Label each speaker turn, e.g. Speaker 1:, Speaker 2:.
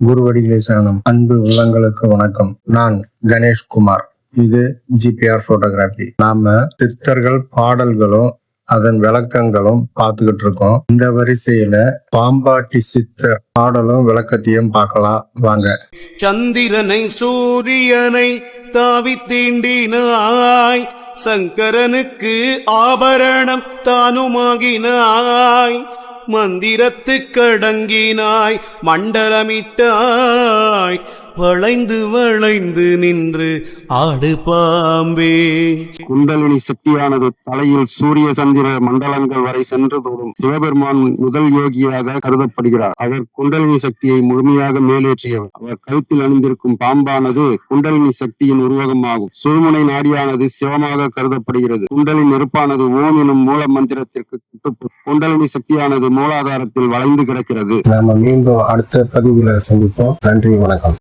Speaker 1: குருவடிகளே சரணம். அன்பு உள்ளங்களுக்கு வணக்கம். நான் கணேஷ்குமார். இது ஜிபிஆர் போட்டோகிராஃபி. நாம சித்தர்கள் பாடல்களும் அதன் விளக்கங்களும் பார்த்துக்கிட்டு இருக்கோம். இந்த வரிசையில பாம்பாட்டி சித்தர் பாடலும் விளக்கத்தையும் பார்க்கலாம் வாங்க.
Speaker 2: சந்திரனை சூரியனை தாவி தீண்டினாய், சங்கரனுக்கு ஆபரணம் தானுமாகினாய், மந்திரத்துக்கடங்கினாய், மண்டலமிட்டாய், வளைந்து வளைந்து நின்று ஆடு பாம்பே.
Speaker 3: குண்டலினி சக்தியானது தலையில் சூரிய சந்திர மண்டலங்கள் வரை சென்று தொடும் சிவபெருமான் முதல் யோகியாக கருதப்படுகிறார். அவர் குண்டலினி சக்தியை முழுமையாக மேலேற்றியவர். அவர் கழுத்தில் அணிந்திருக்கும் பாம்பானது குண்டலினி சக்தியின் உருவகமாகும். சுழுமுனை நாடியானது சிவமாக கருதப்படுகிறது. குண்டலின் நெருப்பானது ஓம் எனும் மூல மந்திரத்திற்கு குண்டலினி சக்தியானது மூலாதாரத்தில் வளைந்து கிடக்கிறது.
Speaker 1: நாம மீண்டும் அடுத்த பதிவுல சந்திப்போம். நன்றி, வணக்கம்.